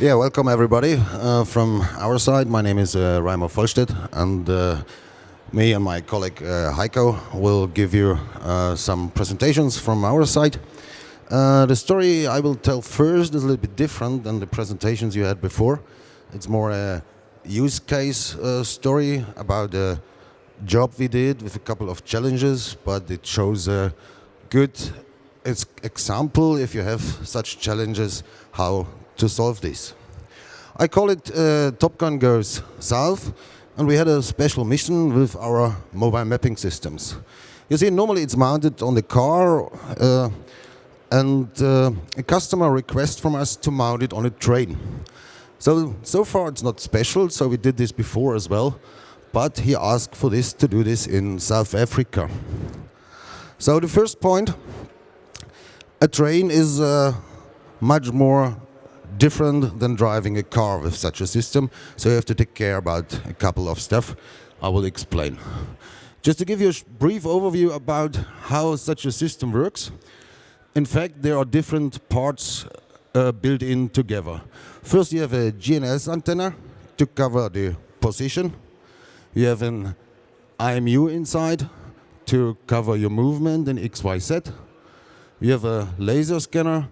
Yeah, welcome everybody. From our side, my name is RAIMO VOLLSTAEDT, and me and my colleague HEIKO will give you some presentations from our side. The story I will tell first is a little bit different than the presentations you had before. It's more a use case story about a job we did with a couple of challenges, but it shows a good example, if you have such challenges, how to solve this. I call it Topcon Goes South, and we had a special mission with our mobile mapping systems. You see, normally it's mounted on the car, and a customer requests from us to mount it on a train. So far it's not special, so we did this before as well, but he asked for this to do this in South Africa. So the first point, a train is much more different than driving a car with such a system, so you have to take care about a couple of stuff I will explain. Just to give you a brief overview about how such a system works. In fact, there are different parts built in together. First, you have a GNSS antenna to cover the position. You have an IMU inside to cover your movement in XYZ. You have a laser scanner.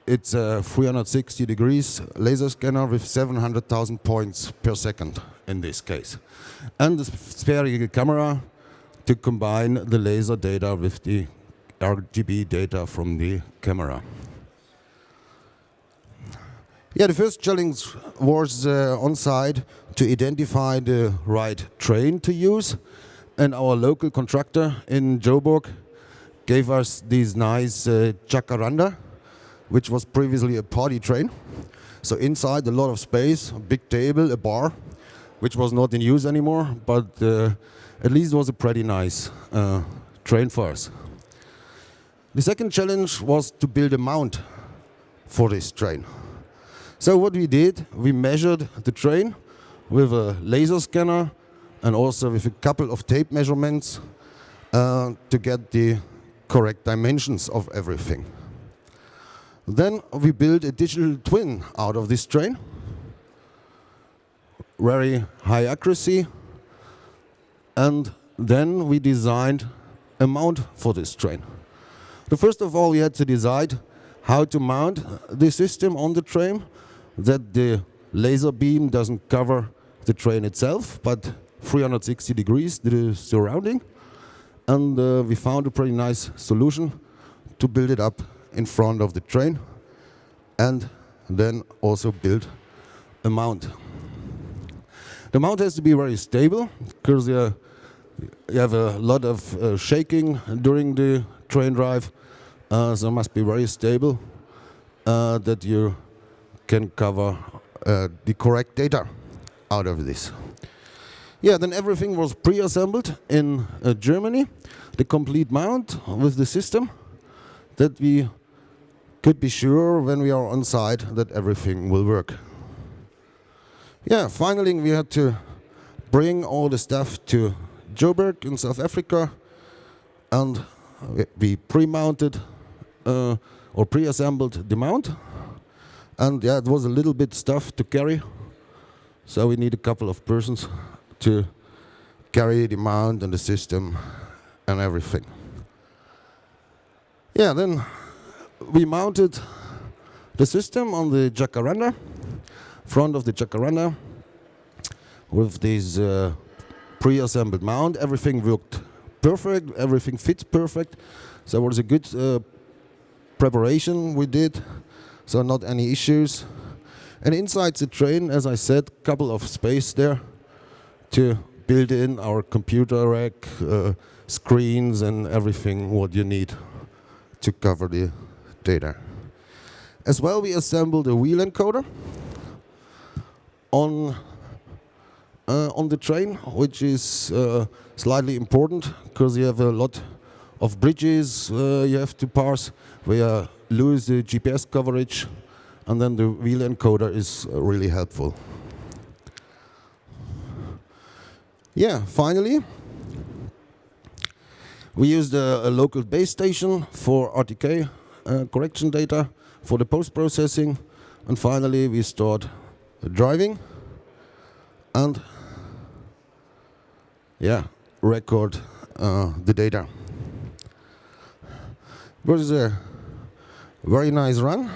It's a 360 degrees laser scanner with 700,000 points per second in this case. And the spherical camera to combine the laser data with the RGB data from the camera. Yeah, the first challenge was on site to identify the right train to use. And our local contractor in Joburg gave us this nice Jacaranda, which was previously a party train. So inside a lot of space, a big table, a bar, which was not in use anymore, but at least it was a pretty nice train for us. The second challenge was to build a mount for this train. So what we did, we measured the train with a laser scanner and also with a couple of tape measurements to get the correct dimensions of everything. Then we built a digital twin out of this train. Very high accuracy. And then we designed a mount for this train. First of all, we had to decide how to mount the system on the train, that the laser beam doesn't cover the train itself, but 360 degrees the surrounding. And we found a pretty nice solution to build it up in front of the train, and then also build a mount. The mount has to be very stable, because you have a lot of shaking during the train drive, so it must be very stable that you can cover the correct data out of this. Yeah, then everything was pre-assembled in Germany, the complete mount with the system, that we could be sure when we are on site that everything will work. Yeah, finally we had to bring all the stuff to Joburg in South Africa, and we pre-mounted or pre-assembled the mount. And yeah, it was a little bit stuff to carry, so we need a couple of persons to carry the mount and the system and everything. Yeah, then we mounted the system on the Jacaranda, front of the Jacaranda, with this pre-assembled mount. Everything worked perfect, everything fit perfect, so it was a good preparation we did, so not any issues. And inside the train, as I said, couple of space there to build in our computer rack, screens and everything what you need to cover the data. As well, we assembled a wheel encoder on the train, which is slightly important because you have a lot of bridges you have to pass where you lose the GPS coverage, and then the wheel encoder is really helpful. Yeah, finally, we used a local base station for RTK correction data for the post-processing, And finally, we start driving and record the data. It was a very nice run,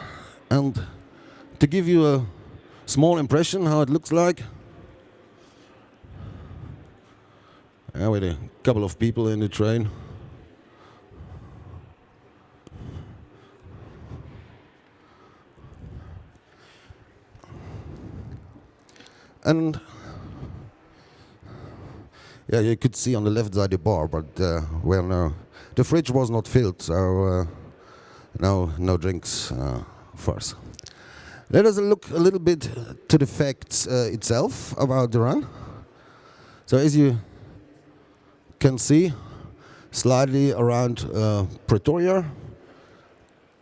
and to give you a small impression how it looks like, with a couple of people in the train. And yeah, you could see on the left side the bar, but well, no, the fridge was not filled, so no drinks for us. Let us look a little bit to the facts itself about the run. So as you can see, slightly around Pretoria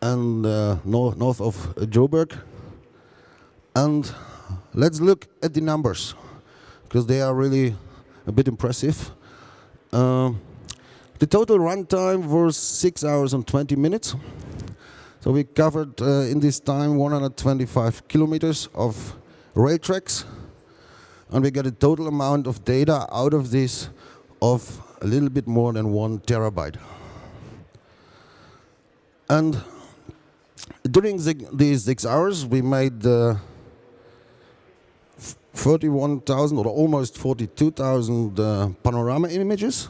and north of Joburg. And let's look at the numbers, because they are really a bit impressive. The total run time was 6 hours and 20 minutes. So we covered in this time 125 kilometers of rail tracks, and we got a total amount of data out of this of a little bit more than 1 terabyte. And during these 6 hours, we made 31,000 or almost 42,000 panorama images,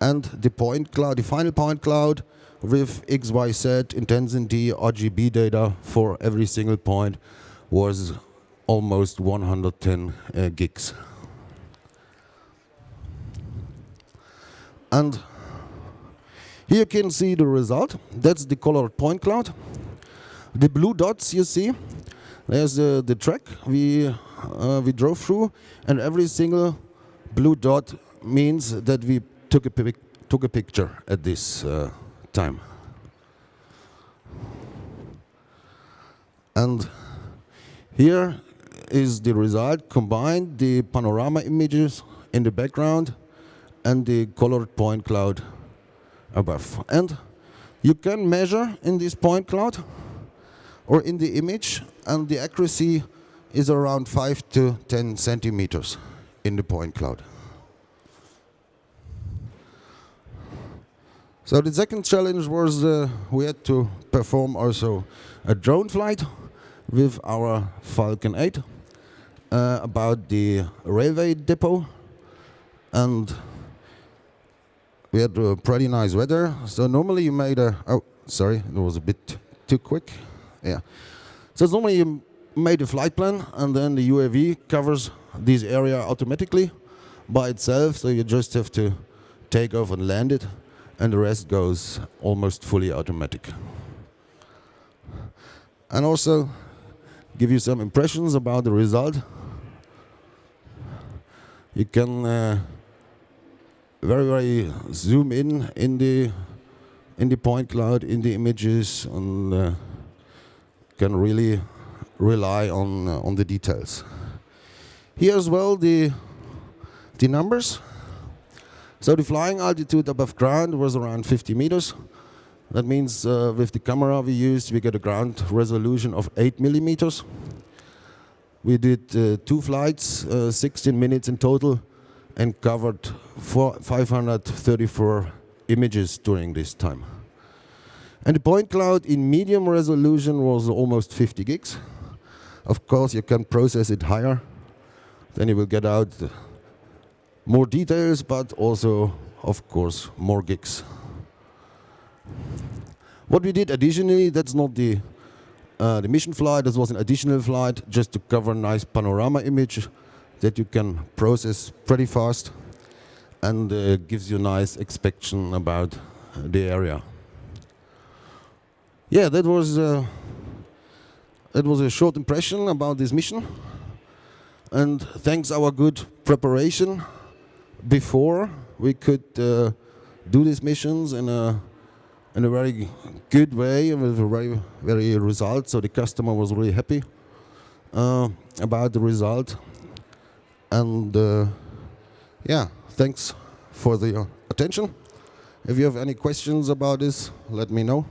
and the point cloud, the final point cloud, with XYZ intensity RGB data for every single point was almost 110 gigs. And here you can see the result. That's the colored point cloud. The blue dots you see, there's the track we drove through, and every single blue dot means that we took a picture at this time. And here is the result, combined the panorama images in the background and the colored point cloud above. And you can measure in this point cloud or in the image, and the accuracy is around 5 to 10 centimeters in the point cloud. So the second challenge was we had to perform also a drone flight with our Falcon 8 about the railway depot, and we had pretty nice weather. So normally you made a, oh sorry, it was a bit too quick. Yeah. So normally you made a flight plan, and then the UAV covers this area automatically by itself, so you just have to take off and land it, and the rest goes almost fully automatic. And also give you some impressions about the result. You can very zoom in the point cloud, in the images, and can really rely on the details. Here as well the numbers. So the flying altitude above ground was around 50 meters. That means with the camera we used, we get a ground resolution of 8 millimeters. We did 2 flights, 16 minutes in total, and covered 534 images during this time. And the point cloud in medium resolution was almost 50 gigs. Of course, you can process it higher, then you will get out more details, but also, of course, more gigs. What we did additionally, that's not the mission flight, this was an additional flight just to cover a nice panorama image that you can process pretty fast, and gives you a nice inspection about the area. Yeah, that was a short impression about this mission, and thanks our good preparation before, we could do these missions in a very good way and with a very result. So the customer was really happy about the result, and yeah, thanks for the attention. If you have any questions about this, let me know.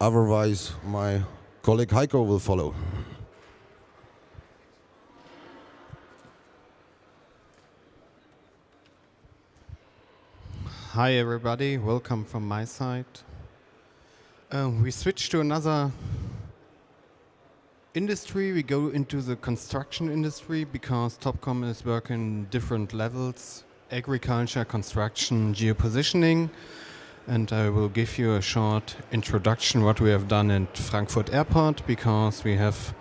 Otherwise, my colleague HEIKO will follow. Hi everybody, welcome from my side. We switch to another industry. We go into the construction industry because Topcon is working different levels: agriculture, construction, geopositioning. And I will give you a short introduction what we have done at Frankfurt Airport, because we have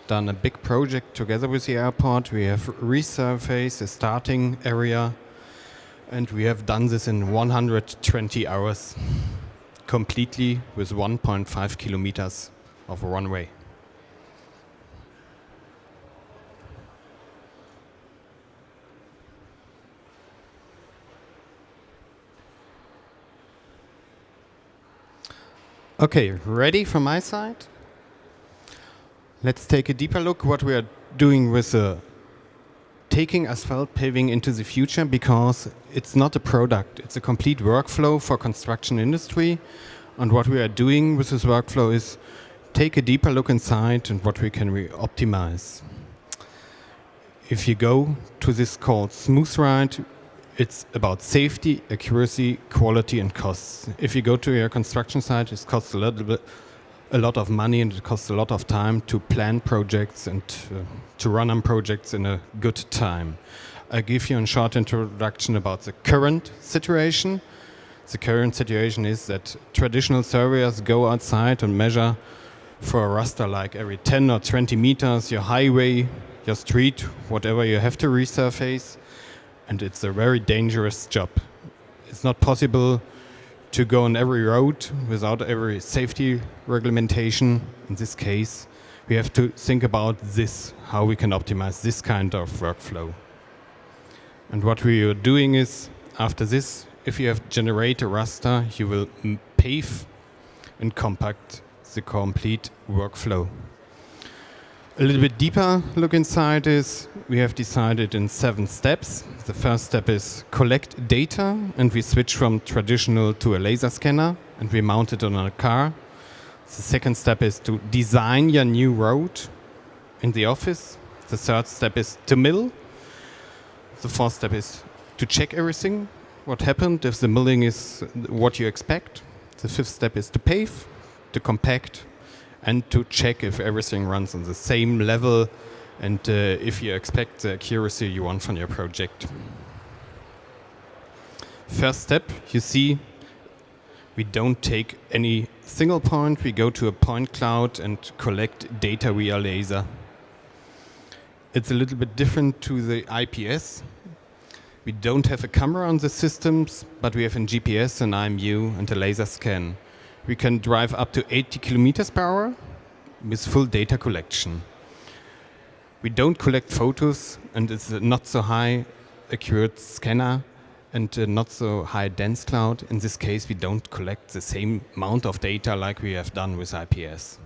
done a big project together with the airport. We have resurfaced the starting area, and we have done this in 120 hours, completely with 1.5 kilometers of runway. Okay, ready from my side? Let's take a deeper look what we are doing with taking asphalt paving into the future, because it's not a product, it's a complete workflow for construction industry. And what we are doing with this workflow is take a deeper look inside and what we can optimize. If you go to this called Smooth Ride, it's about safety, accuracy, quality, and costs. If you go to your construction site, it costs a lot of money, and it costs a lot of time to plan projects and to run on projects in a good time. I give you a short introduction about the current situation. The current situation is that traditional surveyors go outside and measure for a raster like every 10 or 20 meters your highway, your street, whatever you have to resurface. And it's a very dangerous job. It's not possible to go on every road without every safety regulation. In this case, we have to think about this, how we can optimize this kind of workflow. And what we are doing is, after this, if you have generate a raster, you will pave and compact the complete workflow. A little bit deeper look inside is, we have decided in 7 steps. The first step is collect data, and we switch from traditional to a laser scanner, and we mount it on a car. The second step is to design your new road in the office. The third step is to mill. The fourth step is to check everything, what happened, if the milling is what you expect. The fifth step is to pave, to compact, and to check if everything runs on the same level, and if you expect the accuracy you want from your project. First step, you see, we don't take any single point, we go to a point cloud and collect data via laser. It's a little bit different to the IPS. We don't have a camera on the systems, but we have a GPS, an IMU, and a laser scan. We can drive up to 80 kilometers per hour with full data collection. We don't collect photos, and it's a not so high accurate scanner and a not so high dense cloud. In this case, we don't collect the same amount of data like we have done with IPS.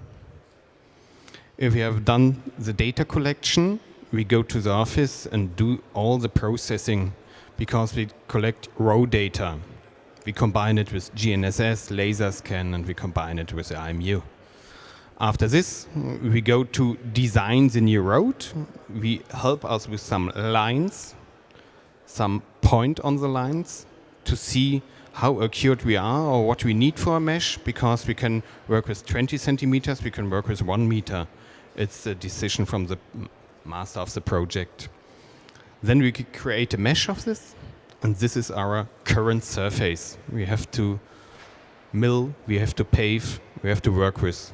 If we have done the data collection, we go to the office and do all the processing, because we collect raw data. We combine it with GNSS, laser scan, and we combine it with the IMU. After this, we go to design the new road. We help us with some lines, some point on the lines, to see how accurate we are or what we need for a mesh, because we can work with 20 centimeters, we can work with 1 meter. It's a decision from the master of the project. Then we could create a mesh of this, and this is our current surface. We have to mill, we have to pave, we have to work with.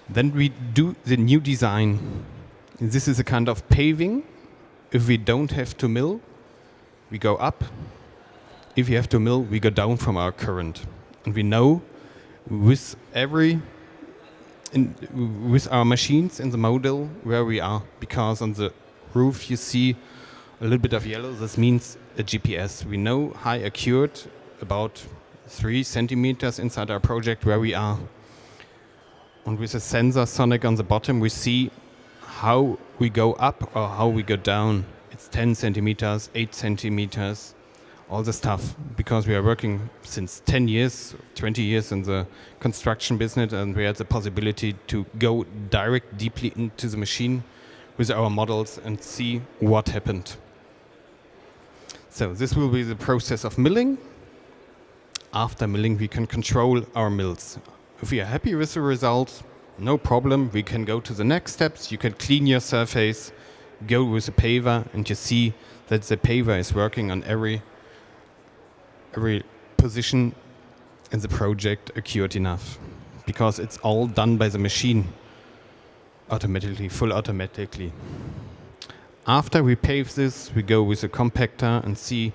Then we do the new design. This is a kind of paving. If we don't have to mill, we go up. If we have to mill, we go down from our current. And we know with with our machines in the model where we are, because on the roof you see a little bit of yellow. This means a GPS. We know high accurate, about 3 centimeters inside our project where we are. And with a sensor sonic on the bottom, we see how we go up or how we go down. It's 10 centimeters, 8 centimeters, all the stuff, because we are working since 10 years, 20 years in the construction business, and we had the possibility to go deeply into the machine with our models and see what happened. So this will be the process of milling. After milling, we can control our mills. If we are happy with the results, no problem, we can go to the next steps. You can clean your surface, go with a paver, and you see that the paver is working on every position in the project accurate enough, because it's all done by the machine automatically, full automatically. After we pave this, we go with a compactor and see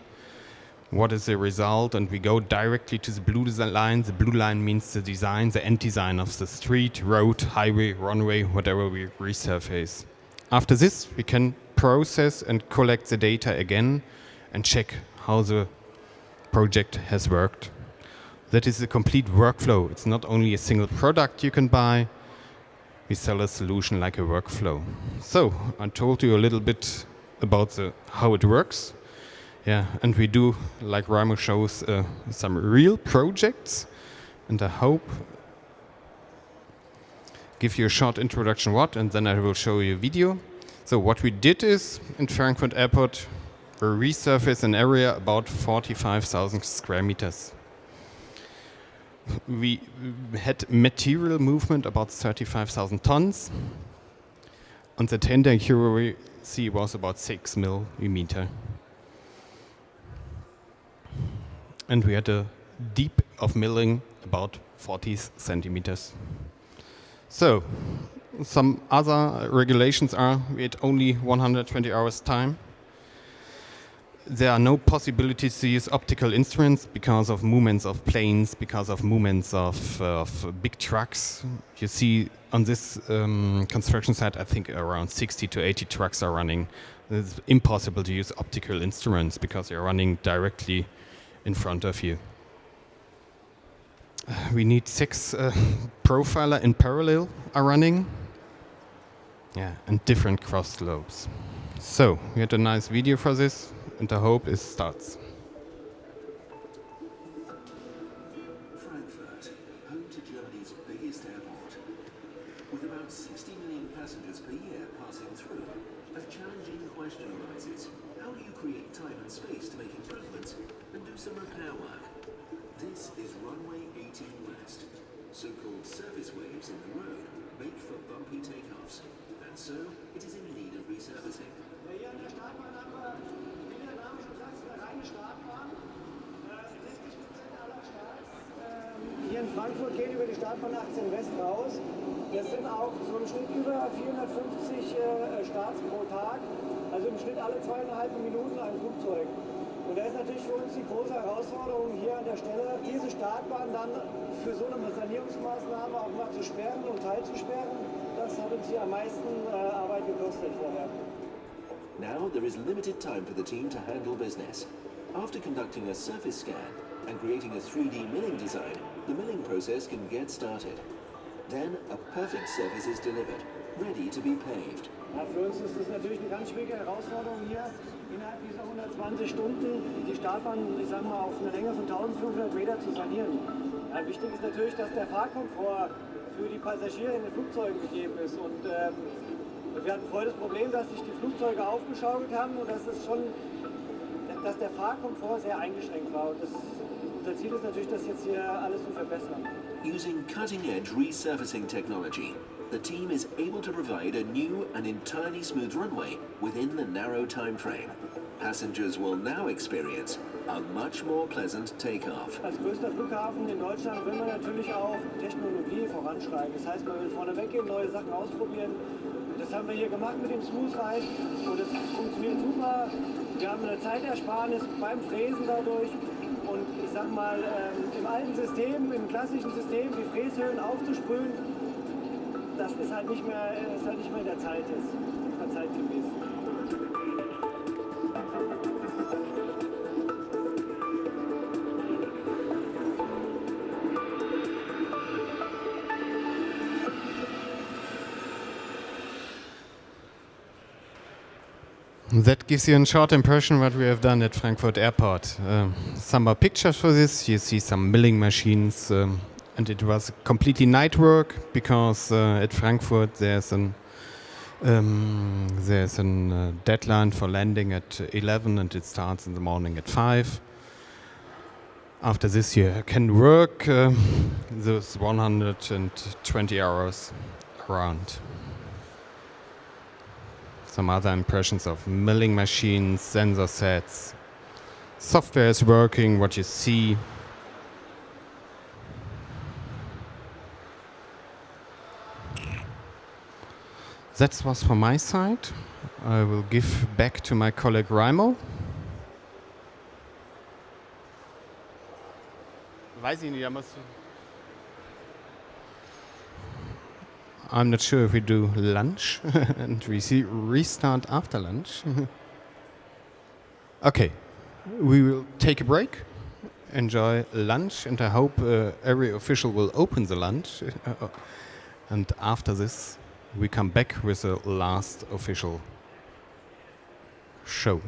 what is the result, and we go directly to the blue line. The blue line means the design, the end design of the street, road, highway, runway, whatever we resurface. After this, we can process and collect the data again and check how the project has worked. That is a complete workflow. It's not only a single product you can buy. We sell a solution like a workflow. So I told you a little bit about how it works. Yeah, and we do, like RAIMO shows, some real projects, and I hope give you a short introduction and then I will show you a video. So what we did is, in Frankfurt Airport, we resurfaced an area about 45,000 square meters. We had material movement about 35,000 tons, and the tender accuracy was about 6 millimeter. And we had a deep of milling about 40 centimeters. So, some other regulations are we had only 120 hours time. There are no possibilities to use optical instruments because of movements of planes, because of movements of big trucks. You see on this construction site, I think around 60 to 80 trucks are running. It's impossible to use optical instruments because they're running directly in front of you. We need 6 profiler in parallel are running. Yeah, and different cross slopes. So we had a nice video for this, and I hope it starts. Frankfurt, home to Germany's biggest airport. With about 60 million passengers per year passing through, a challenging question arises. How do you create time and space to make improvements and do some repair work? This is runway 18 West. So-called surface waves in the road make for bumpy takeoffs, and so it is in need of resurfacing. Hier an der Startbahn haben wir, wie der Name schon sagt, eine reine Startbahn. 60% aller Starts hier in Frankfurt gehen über die Startbahn 18 West raus. Das sind auch so im Schnitt über 450 Starts pro Tag, also im Schnitt alle 2,5 Minuten ein Flugzeug. Und da ist natürlich für uns die große Herausforderung, hier an der Stelle diese Startbahn dann für so eine Sanierungsmaßnahme auch mal zu sperren und teilzusperren. Das hat uns hier am meisten Arbeit gekostet vorher. Now there is limited time for the team to handle business. After conducting a surface scan and creating a 3D milling design, the milling process can get started. Then a perfect surface is delivered, ready to be paved. Ja, für uns ist das natürlich eine ganz schwierige Herausforderung hier, innerhalb dieser 120 Stunden die Startbahn, ich sag mal, auf eine Länge von 1500 Meter zu sanieren. Ja, wichtig ist natürlich, dass der Fahrkomfort für die Passagiere in den Flugzeugen gegeben ist. Und wir hatten vorher das Problem, dass sich die Flugzeuge aufgeschaukelt haben und dass der Fahrkomfort sehr eingeschränkt war. Und unser Ziel ist natürlich, das jetzt hier alles zu verbessern. Using cutting-edge resurfacing technology, the team is able to provide a new and entirely smooth runway within the narrow time frame. Passengers will now experience a much more pleasant takeoff. Als größter Flughafen in Deutschland will man natürlich auch Technologie voranschreiben. Das heißt, man will vorne weggehen, neue Sachen ausprobieren. Das haben wir hier gemacht mit dem Smooth Ride und das funktioniert super. Wir haben eine Zeitersparnis beim Fräsen dadurch. Und ich sag mal, im alten System, im klassischen System, die Fräshöhlen aufzusprühen, das ist halt nicht mehr in der Zeit zeitgemäß. That gives you a short impression what we have done at Frankfurt Airport. Some more pictures for this. You see some milling machines, and it was completely night work because at Frankfurt there's a deadline for landing at 11 and it starts in the morning at 5. After this you can work those 120 hours around. Some other impressions of milling machines, sensor sets. Software is working, what you see. That was from my side. I will give back to my colleague RAIMO. Weiß ich nicht, I'm not sure if we do lunch and we restart after lunch. Okay, we will take a break, enjoy lunch, and I hope every official will open the lunch. And after this, we come back with the last official show.